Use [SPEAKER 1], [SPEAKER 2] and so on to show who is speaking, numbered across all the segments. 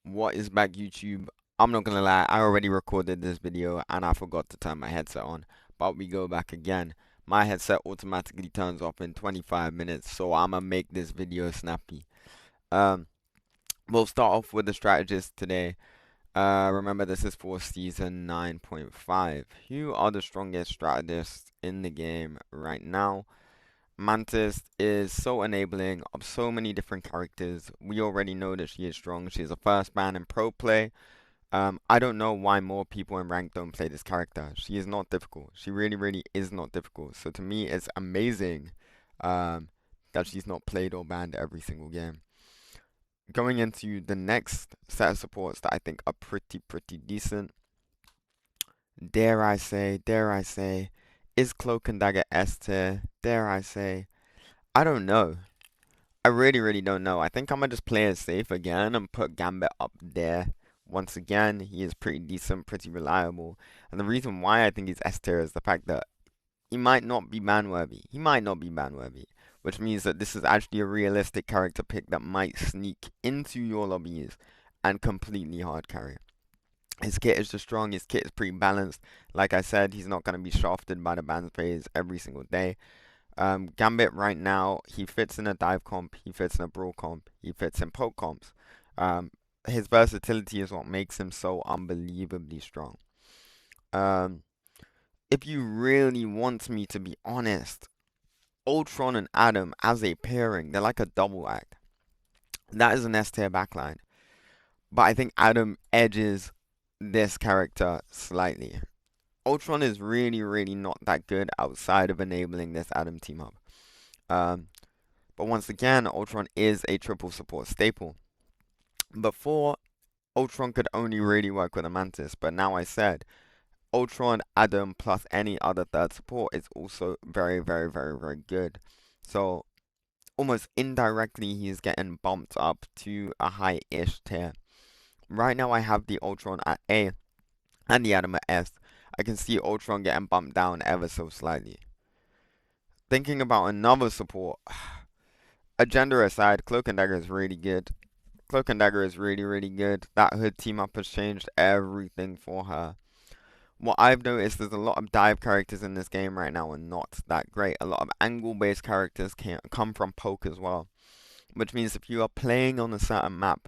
[SPEAKER 1] What is back, YouTube? I'm not gonna lie, I already recorded this video and I forgot to turn my headset on, but we go back again. My headset automatically turns off in 25 minutes, so I'ma make this video snappy. Um, we'll start off with the strategist today. Remember this is for season 9.5. Who are the strongest strategists in the game right now? Mantis is so enabling of so many different characters. We already know that she is strong. She's a first ban in pro play. I don't know why more people in rank don't play this character. She is not difficult. She really, really is not difficult. So to me, it's amazing um, that she's not played or banned every single game. Going into the next set of supports that I think are pretty decent. Dare I say, is Cloak and Dagger S tier? Dare I say? I don't know. I really, really don't know. I think I'm gonna just play it safe again and put Gambit up there. Once again, he is pretty decent, pretty reliable. And the reason why I think he's S tier is the fact that he might not be ban worthy. He might not be ban worthy, which means that this is actually a realistic character pick that might sneak into your lobbies and completely hard carry. His kit is just strong. His kit is pretty balanced. Like I said, he's not gonna be shafted by the ban phase every single day. Gambit right now, he fits in a dive comp, he fits in a brawl comp, he fits in poke comps. Um, his versatility is what makes him so unbelievably strong. Um, if you really want me to be honest, Ultron and Adam as a pairing, they're like a double act. That is an S tier backline. But I think Adam edges this character slightly. Ultron is really, really not that good outside of enabling this Adam team up. Um, But once again, Ultron is a triple support staple. Before, Ultron could only really work with a Mantis, but now I said Ultron, Adam, plus any other third support is also very good. So almost indirectly, he's getting bumped up to a high-ish tier. Right now, I have the Ultron at A and the Adam at S. I can see Ultron getting bumped down ever so slightly. Thinking about another support, agenda aside, Cloak and Dagger is really good. Cloak and Dagger is really, really good. That hood team up has changed everything for her. What I've noticed is a lot of dive characters in this game right now are not that great. A lot of angle-based characters can come from poke as well. Which means if you are playing on a certain map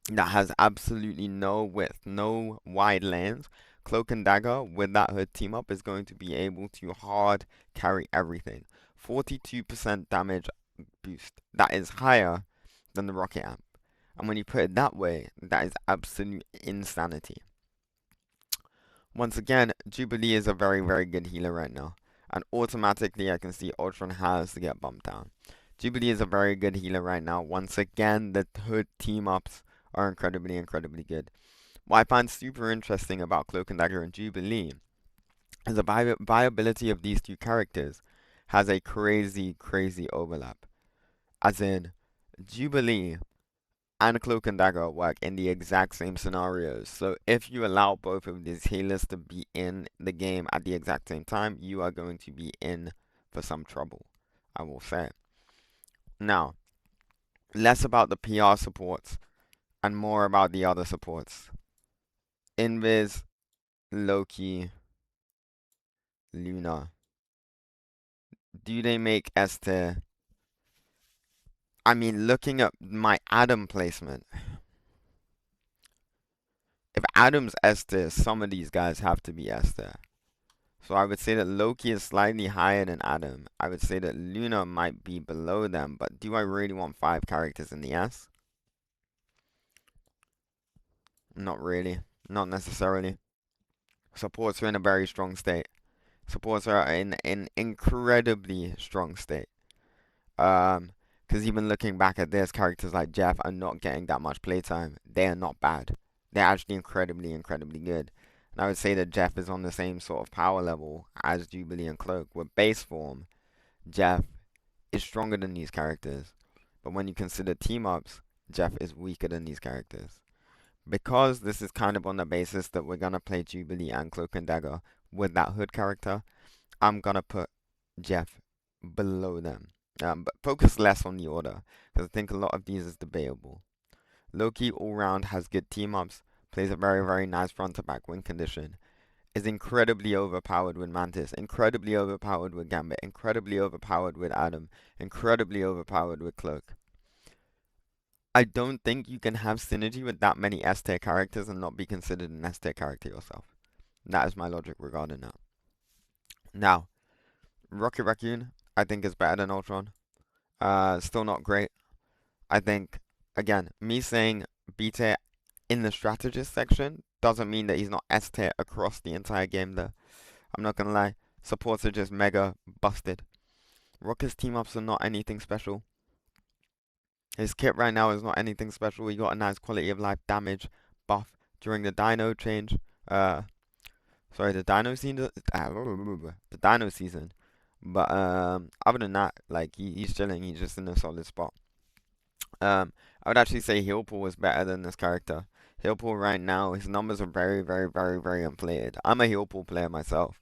[SPEAKER 1] that has absolutely no width, no wide lanes, Cloak and Dagger with that hood team up is going to be able to hard carry everything. 42% damage boost. That is higher than the rocket amp. And when you put it that way, that is absolute insanity. Once again, Jubilee is a very good healer right now. And automatically I can see Ultron has to get bumped down. Jubilee is a very good healer right now. Once again, the hood team-ups are incredibly good. What I find super interesting about Cloak and Dagger and Jubilee is the viability of these two characters has a crazy overlap. As in, Jubilee and Cloak and Dagger work in the exact same scenarios. So if you allow both of these healers to be in the game at the exact same time, you are going to be in for some trouble, I will say. Now, less about the PR supports and more about the other supports. Invis, Loki, Luna. Do they make S tier? I mean, looking at my Adam placement, if Adam's S tier, some of these guys have to be S tier. So I would say that Loki is slightly higher than Adam. I would say that Luna might be below them, but do I really want 5 characters in the S? Not really. Not necessarily. Supports are in a very strong state. Supports are in an incredibly strong state. Because even looking back at this, characters like Jeff are not getting that much playtime. They are not bad. They're actually incredibly good. And I would say that Jeff is on the same sort of power level as Jubilee and Cloak. With base form, Jeff is stronger than these characters. But when you consider team-ups, Jeff is weaker than these characters. Because this is kind of on the basis that we're gonna play Jubilee and Cloak and Dagger with that hood character, I'm gonna put Jeff below them. But focus less on the order, because I think a lot of these is debatable. Loki all round has good team ups, plays a very, very nice front to back win condition, is incredibly overpowered with Mantis, incredibly overpowered with Gambit, incredibly overpowered with Adam, incredibly overpowered with Cloak. I don't think you can have synergy with that many S tier characters and not be considered an S tier character yourself. That is my logic regarding that. Now, Rocket Raccoon, I think is better than Ultron. Still not great. I think, again, me saying B tier in the strategist section doesn't mean that he's not S tier across the entire game though. I'm not gonna lie. Supports are just mega busted. Rocket's team ups are not anything special. His kit right now is not anything special. He got a nice quality of life damage buff during the dino change. Uh, sorry, the dino season. The dino season. But other than that, like he's chilling. He's just in a solid spot. I would actually say heal pool is better than this character. Heal pool right now, his numbers are very, very, very, very inflated. I'm a heal pool player myself.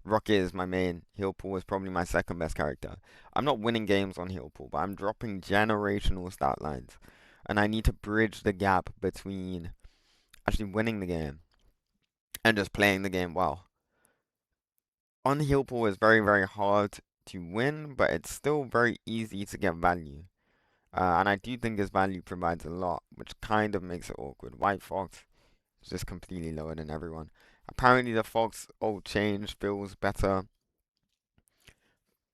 [SPEAKER 1] Rocket is my main. Heal pool is probably my second best character. I'm not winning games on heal pool, but I'm dropping generational stat lines, and I need to bridge the gap between actually winning the game and just playing the game well. On heal pool is very, very hard to win, but it's still very easy to get value. And I do think this value provides a lot, which kind of makes it awkward. White Fox is just completely lower than everyone. Apparently the Fox old change feels better,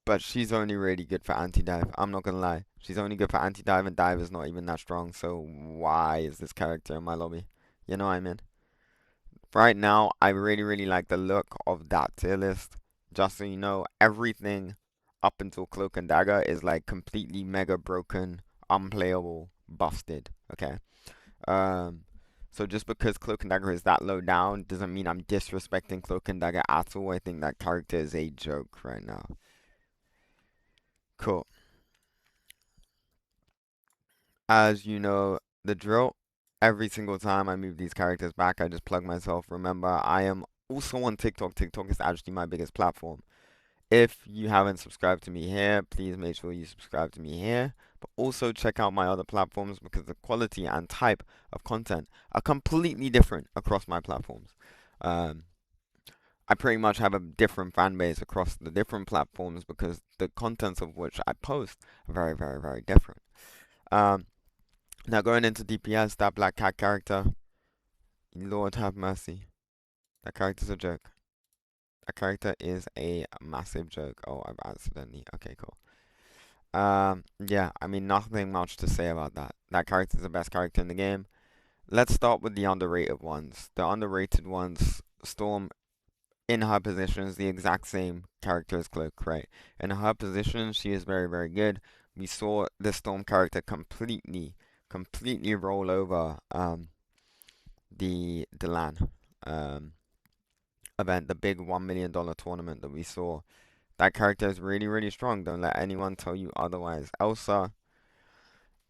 [SPEAKER 1] but she's only really good for anti-dive. I'm not gonna lie. She's only good for anti-dive, and dive is not even that strong, so why is this character in my lobby? You know what I mean? Right now, I really, really like the look of that tier list. Just so you know, everything up until Cloak and Dagger is like completely mega broken, unplayable, busted. Okay. Um, so just because Cloak and Dagger is that low down doesn't mean I'm disrespecting Cloak and Dagger at all. I think that character is a joke right now. Cool. As you know, the drill. Every single time I move these characters back, I just plug myself. Remember, I am also on TikTok. TikTok is actually my biggest platform. If you haven't subscribed to me here, please make sure you subscribe to me here. But also check out my other platforms because the quality and type of content are completely different across my platforms. Um, I pretty much have a different fan base across the different platforms because the contents of which I post are very, very, very different. Um, Now going into DPS, that Black Cat character, Lord have mercy. That character's a joke. That character is a massive joke. Oh, I've accidentally. Okay, cool. Yeah, I mean, nothing much to say about that. That character is the best character in the game. Let's start with the underrated ones. The underrated ones, Storm, in her position, is the exact same character as Cloak, right? In her position, she is very, very good. We saw the Storm character completely roll over the LAN um, event, the big $1 million tournament that we saw. That character is really, really strong. Don't let anyone tell you otherwise. Elsa,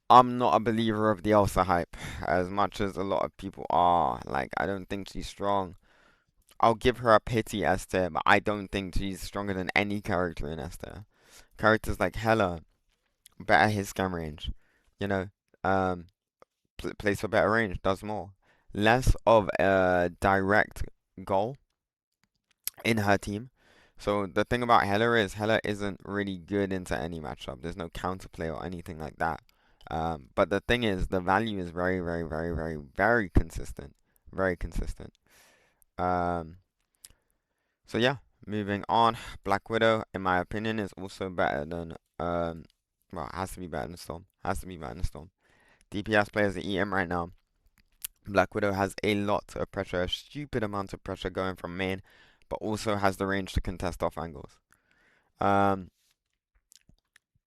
[SPEAKER 1] I'm not a believer of the Elsa hype as much as a lot of people are. Like, I don't think she's strong. I'll give her a pity S tier, but I don't think she's stronger than any character in S tier. Characters like Hela, better hit scan range. You know, um, plays for better range, does more. Less of a direct goal in her team. So the thing about Hela is Hela isn't really good into any matchup. There's no counterplay or anything like that. But the thing is, the value is very, very, very, very, very consistent. Very consistent. Um, so yeah, moving on. Black Widow, in my opinion, is also better than well, it has to be better than Storm. Has to be better than Storm. DPS players are EM right now. Black Widow has a lot of pressure, a stupid amount of pressure going from main, but also has the range to contest off angles. Um,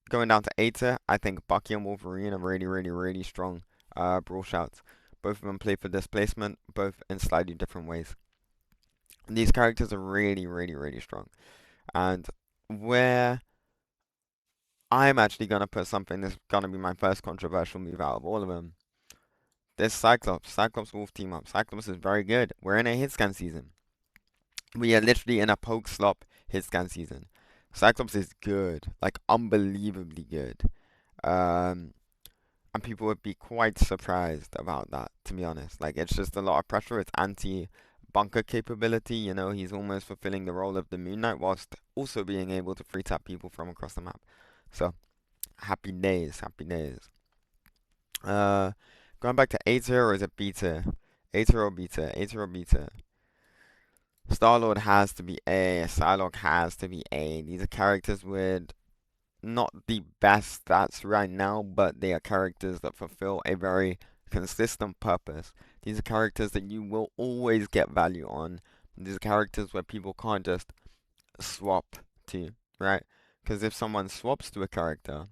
[SPEAKER 1] Going down to A tier, I think Bucky and Wolverine are really, really, really strong brawl shouts. Both of them play for displacement, both in slightly different ways. These characters are really, really, really strong. And where I'm actually going to put something that's going to be my first controversial move out of all of them, this Cyclops. Cyclops Wolf team up. Cyclops is very good. We're in a hit scan season. We are literally in a poke slop hit scan season. Cyclops is good, like unbelievably good. Um, And people would be quite surprised about that, to be honest. Like, it's just a lot of pressure. It's anti-bunker capability. You know, he's almost fulfilling the role of the Moon Knight whilst also being able to free tap people from across the map. So, happy days, happy days. Uh, Going back to A tier or is it B tier? A tier or B tier? A tier or B tier? Star-Lord has to be A. Psylocke has to be A. These are characters with not the best stats right now, but they are characters that fulfill a very consistent purpose. These are characters that you will always get value on. These are characters where people can't just swap to, right? Because if someone swaps to a character,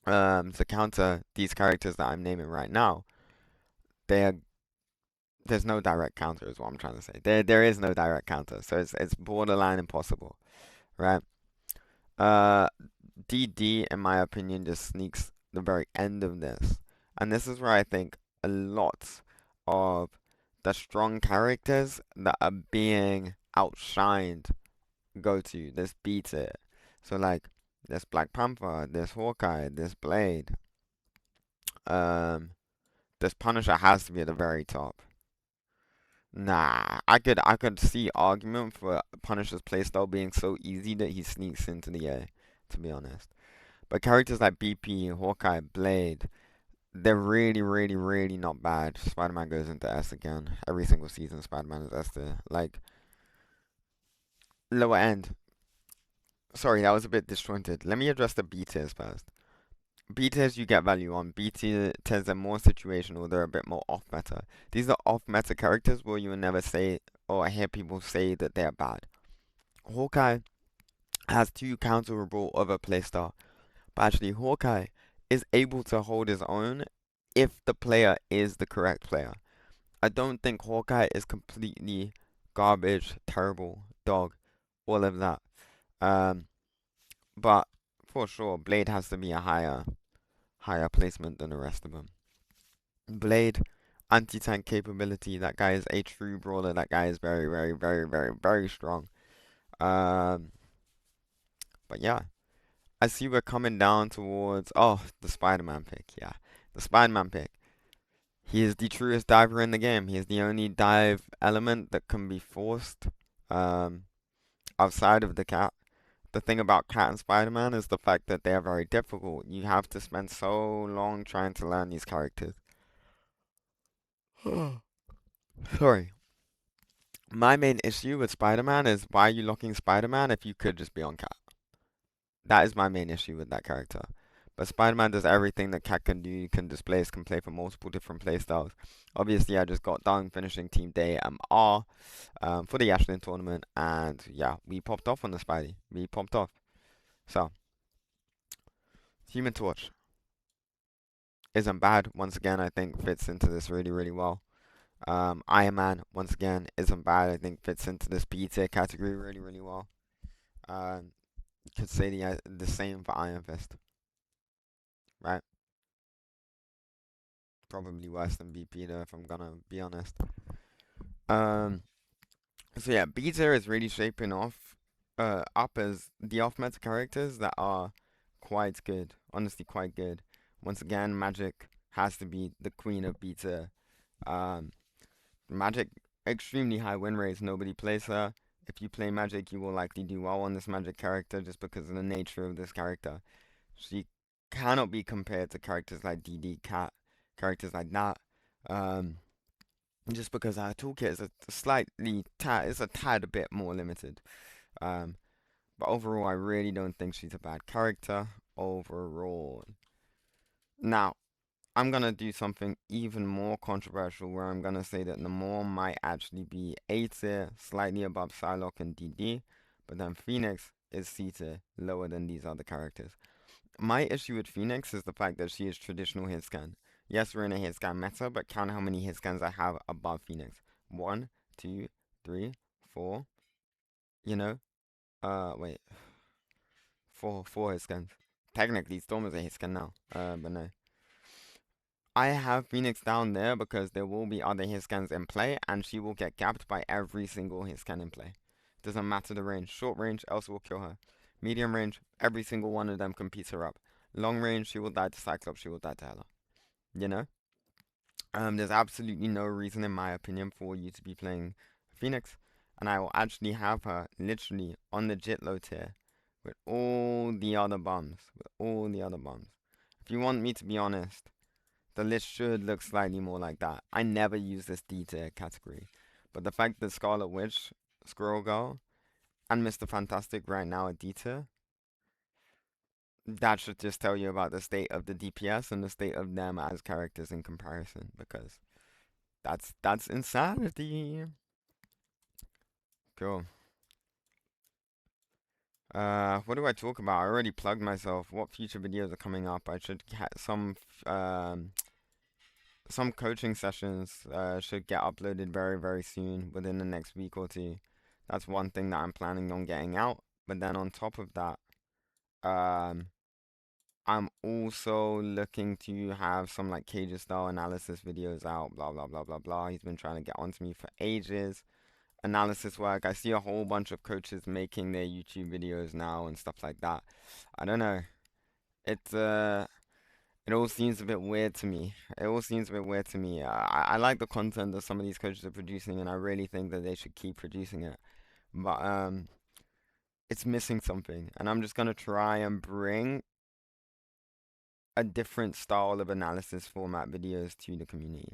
[SPEAKER 1] to counter these characters that I'm naming right now, they there's no direct counter, is what I'm trying to say. There is no direct counter, so it's borderline impossible, right? Uh, DD, in my opinion, just sneaks the very end of this. And this is where I think a lot of the strong characters that are being outshined go to this beat it. So like this Black Panther, this Hawkeye, this Blade, um, this Punisher has to be at the very top. Nah, I could see argument for Punisher's playstyle being so easy that he sneaks into the A, to be honest. But characters like BP, Hawkeye, Blade, they're really, really, really not bad. Spider-Man goes into S again. Every single season, Spider-Man is S tier. Like, lower end. Sorry, that was a bit disjointed. Let me address the B tiers first. B tiers you get value on. B tiers are more situational. They're a bit more off meta. These are off meta characters where you will never say or hear people say that they're bad. Hawkeye has two counterable other playstyle. But actually, Hawkeye is able to hold his own if the player is the correct player. I don't think Hawkeye is completely garbage, terrible, dog, all of that. Um, but for sure, Blade has to be a higher placement than the rest of them. Blade, anti-tank capability. That guy is a true brawler. That guy is very, very, very, very, very strong. Um, but yeah. I see we're coming down towards the Spider-Man pick. Yeah, the Spider-Man pick. He is the truest diver in the game. He is the only dive element that can be forced um, outside of the cat. The thing about Cat and Spider-Man is the fact that they are very difficult. You have to spend so long trying to learn these characters. Sorry. My main issue with Spider-Man is why are you locking Spider-Man if you could just be on Cat? That is my main issue with that character. But Spider-Man does everything that Cat can do, can displace, can play for multiple different playstyles. Obviously, I just got done finishing Team Day MR for the Ashland tournament, and yeah, we popped off on the Spidey. We popped off. So, Human Torch isn't bad. Once again, I think fits into this really, really well. Iron Man, once again, isn't bad. I think fits into this B tier category really, really well. Um, could say the same for Iron Fist, right? Probably worse than BP though, if I'm gonna be honest. Um, so yeah, B tier is really shaping up as the off-meta characters that are quite good, honestly quite good. Once again, Magic has to be the queen of B tier. Um, Magic, extremely high win rates, nobody plays her. If you play Magic, you will likely do well on this Magic character just because of the nature of this character. She cannot be compared to characters like DD Cat, characters like that. Um, just because our toolkit is a slightly is a tad bit more limited. Um, but overall, I really don't think she's a bad character overall. Now, I'm gonna do something even more controversial where I'm gonna say that Namor might actually be A tier, slightly above Psylocke and DD, but then Phoenix is C tier, lower than these other characters. My issue with Phoenix is the fact that she is traditional hit scan. Yes, we're in a hit scan meta, but count how many hit scans I have above Phoenix. One, two, three, four. You know, wait, four hit scans. Technically, Storm is a hit scan now. But no. I have Phoenix down there because there will be other hit scans in play, and she will get gapped by every single hit scan in play. Doesn't matter the range. Short range, Elsa will kill her. Medium range, every single one of them competes her up. Long range, she will die to Cyclops, she will die to Hela. you know? There's absolutely no reason, in my opinion, for you to be playing Phoenix, and I will actually have her literally on the Jit low tier with all the other bums, with all the other bums. If you want me to be honest, the list should look slightly more like that. I never use this D tier category, but the fact that Scarlet Witch, Squirrel Girl, and Mr. Fantastic right now are D tier, that should just tell you about the state of the DPS and the state of them as characters in comparison, because that's insanity. Cool. What do I talk about? I already plugged myself. What future videos are coming up? I should get some coaching sessions should get uploaded very, very soon, within the next week or two. That's one thing that I'm planning on getting out. But then on top of that, um, I'm also looking to have some like Cages style analysis videos out. Blah blah blah blah blah. He's been trying to get onto me for ages. Analysis work. I see a whole bunch of coaches making their YouTube videos now and stuff like that. I don't know. It's it all seems a bit weird to me. It all seems a bit weird to me. I like the content that some of these coaches are producing, and I really think that they should keep producing it. But it's missing something, and I'm just gonna try and bring a different style of analysis format videos to the community.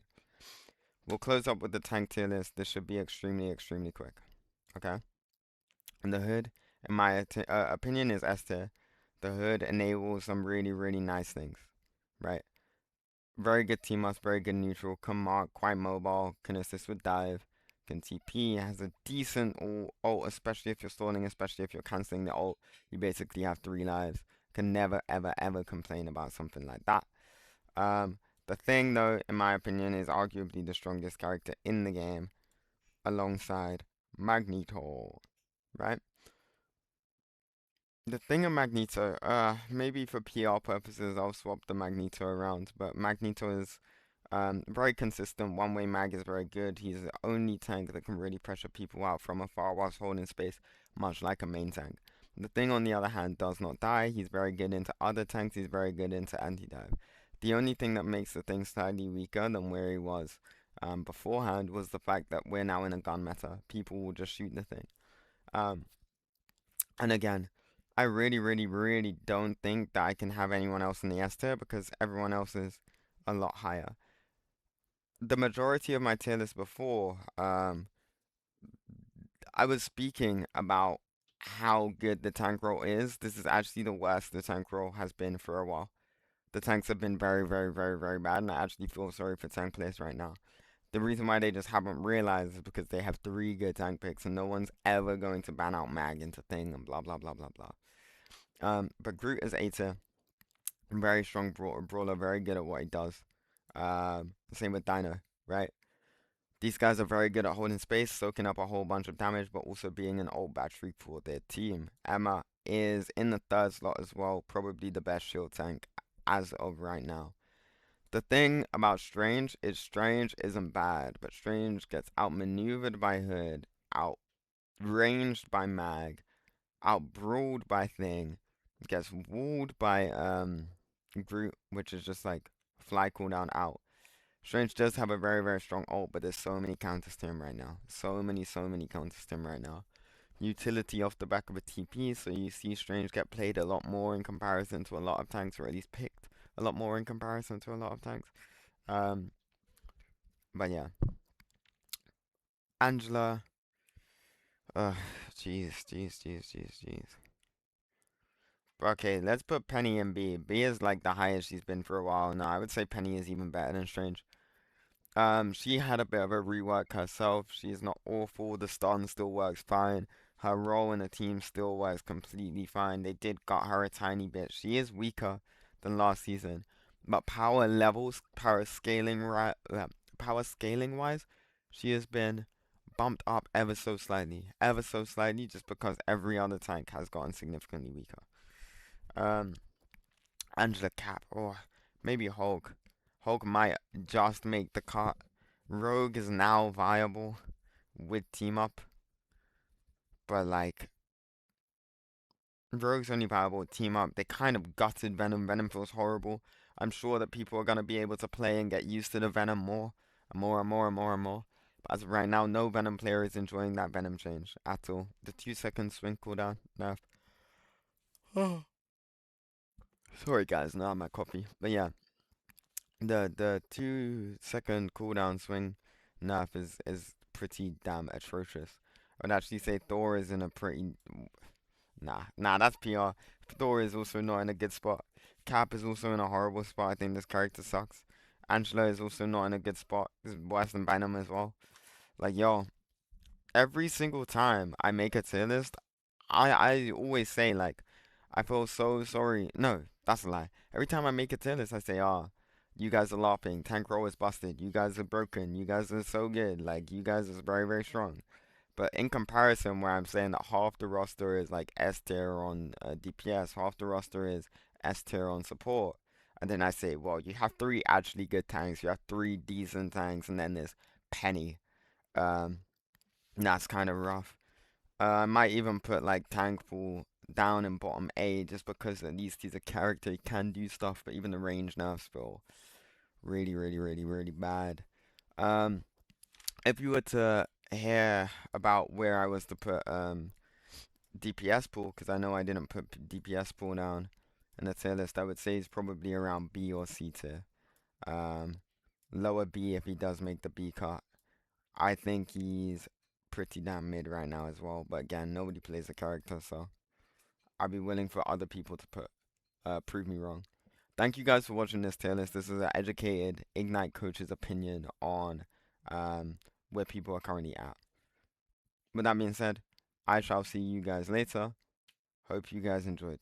[SPEAKER 1] We'll close up with the tank tier list. This should be extremely, extremely quick. Okay. And the hood, in my opinion, is S tier. The hood enables some really, really nice things, right? Very good team ups, very good neutral, can mark, quite mobile, can assist with dive, can TP, has a decent ult, especially if you're stalling, especially if you're cancelling the ult. You basically have 3 lives. Can never, ever, ever complain about something like that. Um, the thing, though, in my opinion, is arguably the strongest character in the game, alongside Magneto, right? The thing of Magneto, maybe for PR purposes, I'll swap the Magneto around, but Magneto is very consistent. One way mag is very good. He's the only tank that can really pressure people out from afar whilst holding space, much like a main tank. The thing, on the other hand, does not die. He's very good into other tanks. He's very good into anti-dive. The only thing that makes the thing slightly weaker than where he was beforehand was the fact that we're now in a gun meta. People will just shoot the thing. Um, and again, I really, really, really don't think that I can have anyone else in the S tier because everyone else is a lot higher. The majority of my tier list before, I was speaking about how good the tank roll is. This is actually the worst the tank roll has been for a while. The tanks have been very, very, very, very bad, and I actually feel sorry for tank players right now. The reason why they just haven't realized is because they have 3 good tank picks, and no one's ever going to ban out Mag into Thing and blah blah blah blah blah. But Groot is A tier, very strong brawler, very good at what he does. Same with Dino, right? These guys are very good at holding space, soaking up a whole bunch of damage, but also being an old battery for their team. Emma is in the third slot as well, probably the best shield tank as of right now. The thing about Strange is Strange isn't bad, but Strange gets outmaneuvered by Hood, outranged by Mag, outbrawled by Thing, gets walled by Groot, which is just like fly cooldown out. Strange does have a very, very strong ult, but there's so many counters to him right now. So many counters to him right now. Utility off the back of a TP, so you see Strange get played a lot more in comparison to a lot of tanks, or at least picked a lot more in comparison to a lot of tanks. Um, but yeah, Angela. Ugh, jeez, jeez, jeez, jeez, jeez. Okay, let's put Penny in B. B is like the highest she's been for a while now. I would say Penny is even better than Strange. She had a bit of a rework herself. She's not awful. The stun still works fine. Her role in the team still works completely fine. They did got her a tiny bit. She is weaker than last season, but power levels, power scaling wise, she has been bumped up ever so slightly, just because every other tank has gotten significantly weaker. Um, Angela Cap, or maybe Hulk. Hulk might just make the cut. Rogue is now viable with team up, but like Rogue's only viable with team up. They kind of gutted Venom. Venom feels horrible. I'm sure that people are gonna be able to play and get used to the Venom more and more and more and more and more. But as of right now, no Venom player is enjoying that Venom change at all. The 2 second swing cooldown nerf. Sorry guys, now I'm at coffee. But yeah, the 2 second cooldown swing nerf is pretty damn atrocious. I would actually say Thor is in a pretty nah, that's PR. Thor is also not in a good spot. Cap is also in a horrible spot. I think this character sucks. Angela is also not in a good spot. Is worse than Venom as well. Like yo, every single time I make a tier list, I always say like I feel so sorry. No, that's a lie. Every time I make a tier list, I say, "Ah, you guys are laughing. Tank roll is busted. You guys are broken. You guys are so good. Like you guys are very very strong." But in comparison, where I'm saying that half the roster is like S tier on DPS, half the roster is S tier on support, and then I say, well, you have three actually good tanks, you have three decent tanks, and then there's Penny. Um, that's kind of rough. I might even put like tank pool down in bottom A just because at least he's a character, he can do stuff, but even the range nerfs feel really, really, really, really bad. Um, if you were to hear about where I was to put DPS pool, because I know I didn't put DPS pool down in the tier list, I would say he's probably around B or C tier. Um, Lower B if he does make the B cut. I think he's pretty damn mid right now as well. But again, nobody plays the character, so I'd be willing for other people to prove me wrong. Thank you guys for watching this tier list. This is an educated Ignite coach's opinion on where people are currently at. With that being said, I shall see you guys later. Hope you guys enjoyed.